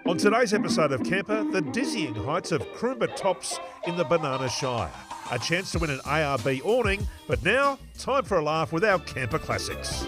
On today's episode of Campr, the dizzying heights of Kroombit tops in the Banana Shire. A chance to win an ARB awning, but now, time for a laugh with our Campr classics.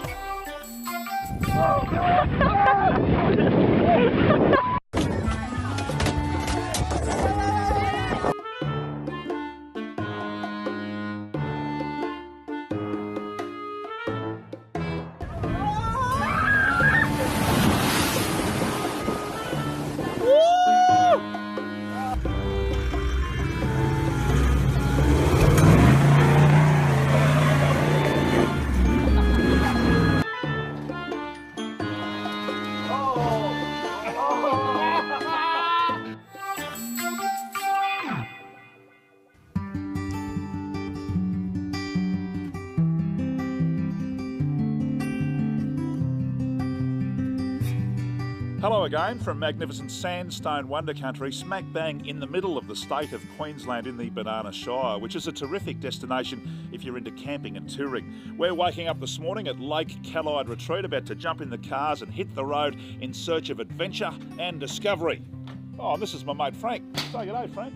Hello again from magnificent sandstone wonder country, smack bang in the middle of the state of Queensland in the Banana Shire, which is a terrific destination if you're into camping and touring. We're waking up this morning at Lake Callide Retreat, about to jump in the cars and hit the road in search of adventure and discovery. Oh, this is my mate Frank. Say g'day, Frank.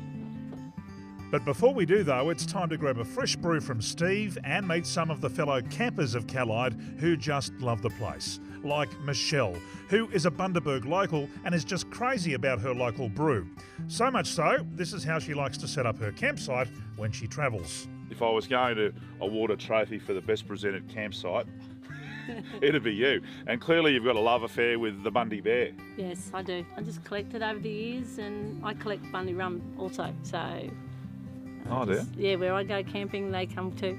But before we do though, it's time to grab a fresh brew from Steve and meet some of the fellow campers of Callide who just love the place. Like Michelle, who is a Bundaberg local and is just crazy about her local brew. So much so, this is how she likes to set up her campsite when she travels. If I was going to award a trophy for the best presented campsite, it'd be you. And clearly you've got a love affair with the Bundy Bear. Yes, I do. I just collected over the years, and I collect Bundy rum also. So, Oh, dear. Yeah, where I go camping, they come too.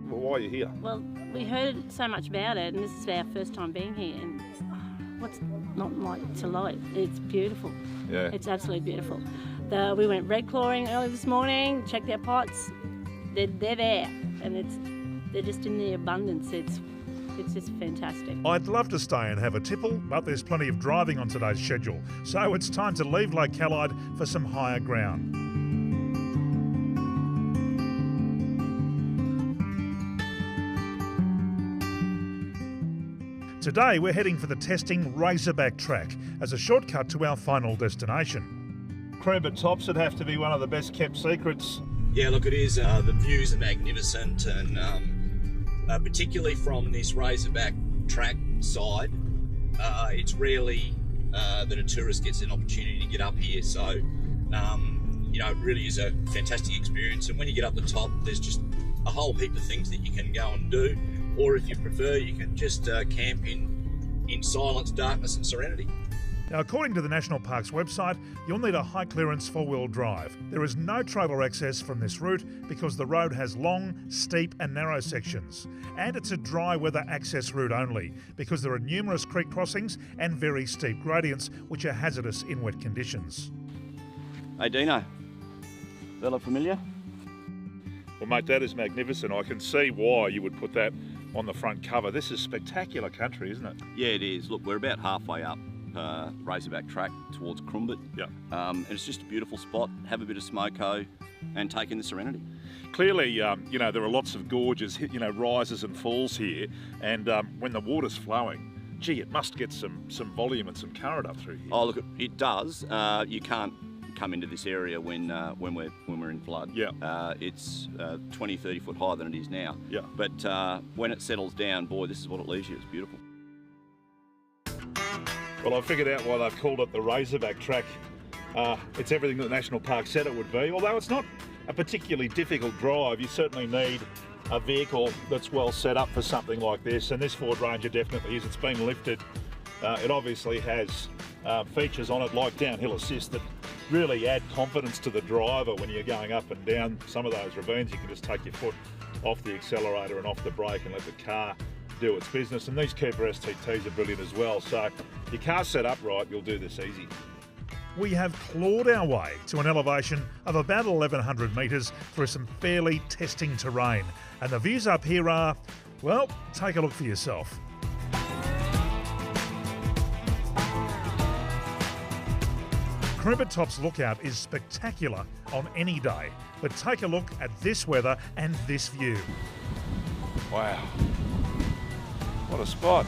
Well, why are you here? Well, we heard so much about it, and this is our first time being here. And what's not like to like? It's beautiful. Yeah. It's absolutely beautiful. We went red clawing early this morning. Checked our pots. They're there, and they're just in the abundance. It's just fantastic. I'd love to stay and have a tipple, but there's plenty of driving on today's schedule. So it's time to leave Lake Callide for some higher ground. Today we're heading for the testing Razorback Track as a shortcut to our final destination. Kroombit tops would have to be one of the best kept secrets. Yeah, look, it is. The views are magnificent, and particularly from this Razorback Track side, it's rarely that a tourist gets an opportunity to get up here. So, it really is a fantastic experience. And when you get up the top, there's just a whole heap of things that you can go and do. Or if you prefer, you can just camp in silence, darkness and serenity. Now, according to the National Parks website, you'll need a high-clearance four-wheel drive. There is no trailer access from this route because the road has long, steep and narrow sections. And it's a dry weather access route only because there are numerous creek crossings and very steep gradients which are hazardous in wet conditions. Hey Dino, that look familiar? Well, mate, that is magnificent. I can see why you would put that on the front cover. This is spectacular country, isn't it? Yeah, it is. Look, we're about halfway up Razorback Track towards Kroombit. Yeah. And it's just a beautiful spot. Have a bit of smoko and take in the serenity. Clearly, there are lots of gorges, rises and falls here. And when the water's flowing, gee, it must get some volume and some current up through here. Oh, look, it does. You can't come into this area when we're in flood. Yeah. It's 20, 30 foot higher than it is now. Yeah. But when it settles down, boy, this is what it leaves you. It's beautiful. Well, I figured out why they've called it the Razorback Track. It's everything that the National Park said it would be, although it's not a particularly difficult drive. You certainly need a vehicle that's well set up for something like this, and this Ford Ranger definitely is. It's been lifted. It obviously has features on it like downhill assist that really add confidence to the driver when you're going up and down some of those ravines. You can just take your foot off the accelerator and off the brake and let the car do its business. And these Campr STTs are brilliant as well. So if your car's set up right, you'll do this easy. We have clawed our way to an elevation of about 1,100 metres through some fairly testing terrain. And the views up here are, well, take a look for yourself. Kroombit Top's lookout is spectacular on any day, but take a look at this weather and this view. Wow. What What a spot.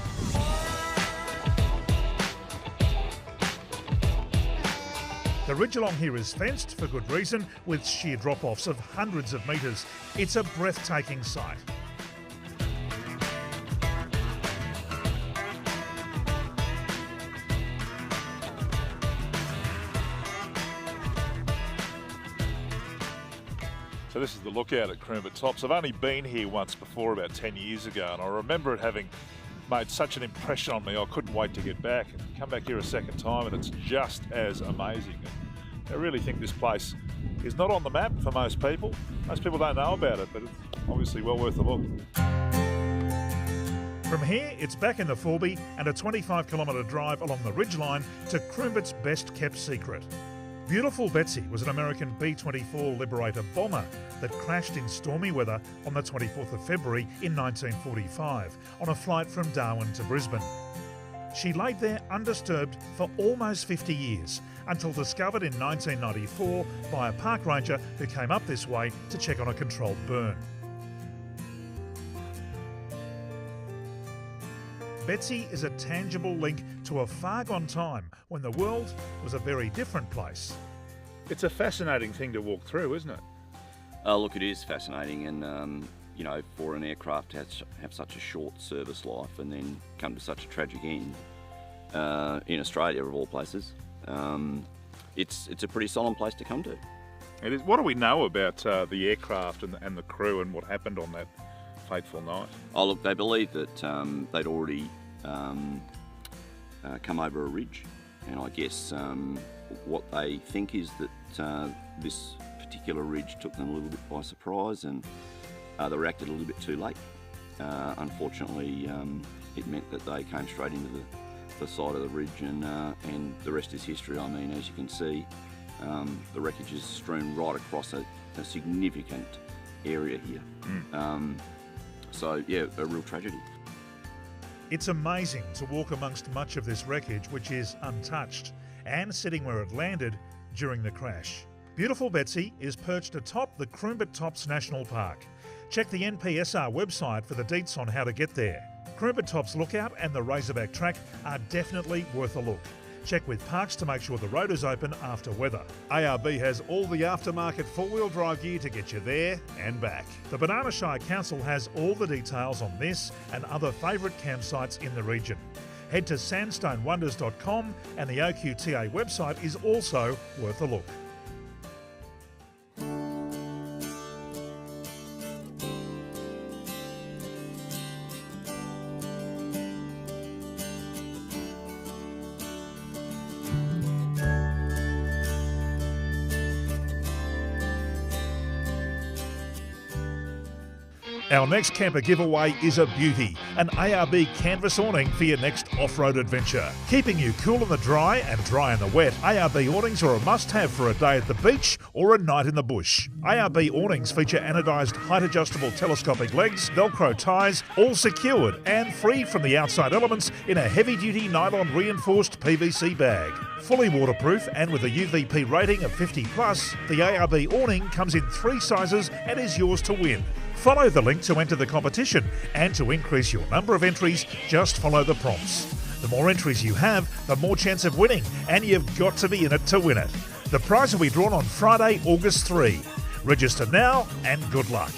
The ridge along here is fenced for good reason, with sheer drop-offs of hundreds of metres. It's a breathtaking sight. So this is the lookout at Kroombit Tops. I've only been here once before, about 10 years ago, and I remember it having made such an impression on me, I couldn't wait to get back and come back here a second time, and it's just as amazing. And I really think this place is not on the map for most people. Most people don't know about it, but it's obviously well worth a look. From here, it's back in the Forby and a 25-kilometre drive along the ridgeline to Kroombit's best-kept secret. Beautiful Betsy was an American B-24 Liberator bomber that crashed in stormy weather on the 24th of February in 1945 on a flight from Darwin to Brisbane. She laid there undisturbed for almost 50 years until discovered in 1994 by a park ranger who came up this way to check on a controlled burn. Betsy is a tangible link to a far gone time when the world was a very different place. It's a fascinating thing to walk through, isn't it? Look, it is fascinating, and you know, for an aircraft to have such a short service life and then come to such a tragic end in Australia, of all places, it's a pretty solemn place to come to. It is. What do we know about the aircraft and the crew and what happened on that fateful night? Oh, look, they believe that they'd already come over a ridge, and I guess what they think is that this particular ridge took them a little bit by surprise, and they reacted a little bit too late. Unfortunately, it meant that they came straight into the side of the ridge, and the rest is history. I mean, as you can see, the wreckage is strewn right across a significant area here. So yeah, a real tragedy. It's amazing to walk amongst much of this wreckage which is untouched and sitting where it landed during the crash. Beautiful Betsy is perched atop the Kroombit Tops National Park. Check the NPSR website for the deets on how to get there. Kroombit Tops Lookout and the Razorback Track are definitely worth a look. Check with parks to make sure the road is open after weather. ARB has all the aftermarket four-wheel drive gear to get you there and back. The Banana Shire Council has all the details on this and other favourite campsites in the region. Head to sandstonewonders.com, and the OQTA website is also worth a look. Our next camper giveaway is a beauty, an ARB canvas awning for your next off-road adventure. Keeping you cool in the dry and dry in the wet, ARB awnings are a must-have for a day at the beach or a night in the bush. ARB awnings feature anodised height-adjustable telescopic legs, Velcro ties, all secured and free from the outside elements in a heavy-duty nylon reinforced PVC bag. Fully waterproof and with a UVP rating of 50+, the ARB awning comes in 3 sizes and is yours to win. Follow the link to enter the competition, and to increase your number of entries, just follow the prompts. The more entries you have, the more chance of winning, and you've got to be in it to win it. The prize will be drawn on Friday, August 3. Register now and good luck.